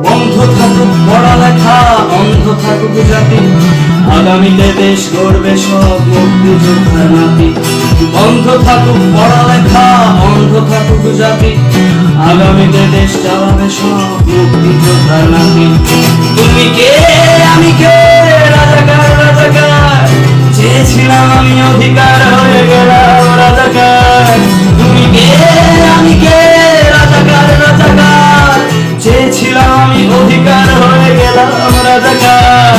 বন্ধ থাকুক পড়ালেখা, অন্ধ থাকুক জাতি, আগামীতে দেশ গড়বে সব মুক্তিযোদ্ধার নাতি। বন্ধ থাকুক পড়ালেখা, অন্ধ থাকুক জাতি, আগামীতে দেশ চালাবে সব মুক্তিযোদ্ধার নাতি। তুমি কে আমি কে, রাজাকার রাজাকার, চেয়েছিলাম আমি অধিকার হয়ে গেলাম রাজাকার। তুমি কে আমি কে, রাজাকার রাজাকার, চেয়েছিলাম আমি অধিকার হয়ে গেলাম রাজাকার।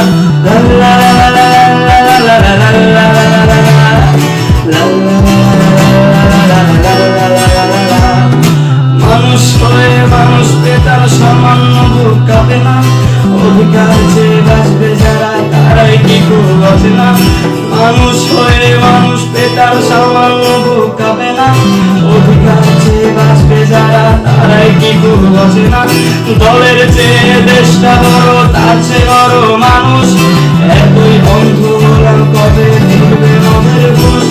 মানুষ হয়ে মানুষ পেতার সামান্য বুক কাঁপে না, অধিকার চেয়ে বাঁচবে যারা তারাই কি বোঝে না। মানুষ হয়ে মানুষ পেতার সামান্য বুক কাঁপে না, অধিকার চেয়ে বাঁচবে যারা তারাই কি বোঝে না। দলের চেয়ে দেশটা বড়, তার চেয়ে বড় মানুষ, এতই অন্ধ হলাম কবে দেখবে মনের ঘুষ।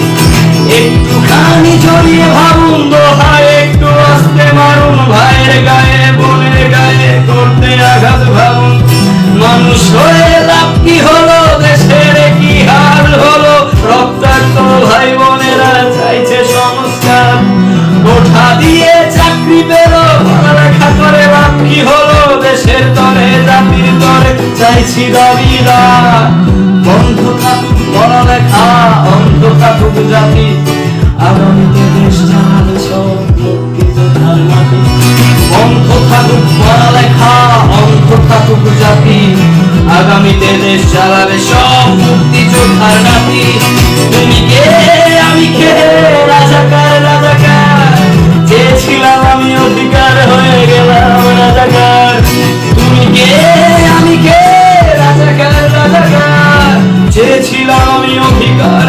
একটুখানি জড়িয়ে ভাবুন দোহায়, একটু আস্তে মারুন ভাইয়ের গায়ে বোনের গায়ে করতে আঘাত ভাবুন। মানুষ হয়ে লাভ কি হলো, দেশের কি হাল হলো, রক্তাক্ত ভাই বোনেরা চাইছে সংস্কার। কোঠা দিয়ে চাকরি পেল, পড়ালেখা করে লাভ কি হলো, দেশের তরে জাতির তরে চাইছি দাবিদার। বন্ধ থাকুক পড়ালেখা, অন্ধ থাকুক জাতি, আগামীতে দেশ চালাবে সব মুক্তিযোদ্ধার নাতি। বন্ধ থাকুক পড়ালেখা, অন্ধ থাকুক জাতি, আগামীতে দেশ চালাবে সব মুক্তিযোদ্ধার নাতি। তুমি কে আমি কে, রাজাকার রাজাকার, চেয়েছিলাম আমি অধিকার হয়ে গেলাম রাজাকার। তুমি কে আমি কে, রাজাকার রাজাকার, চেয়েছিলাম আমি অধিকার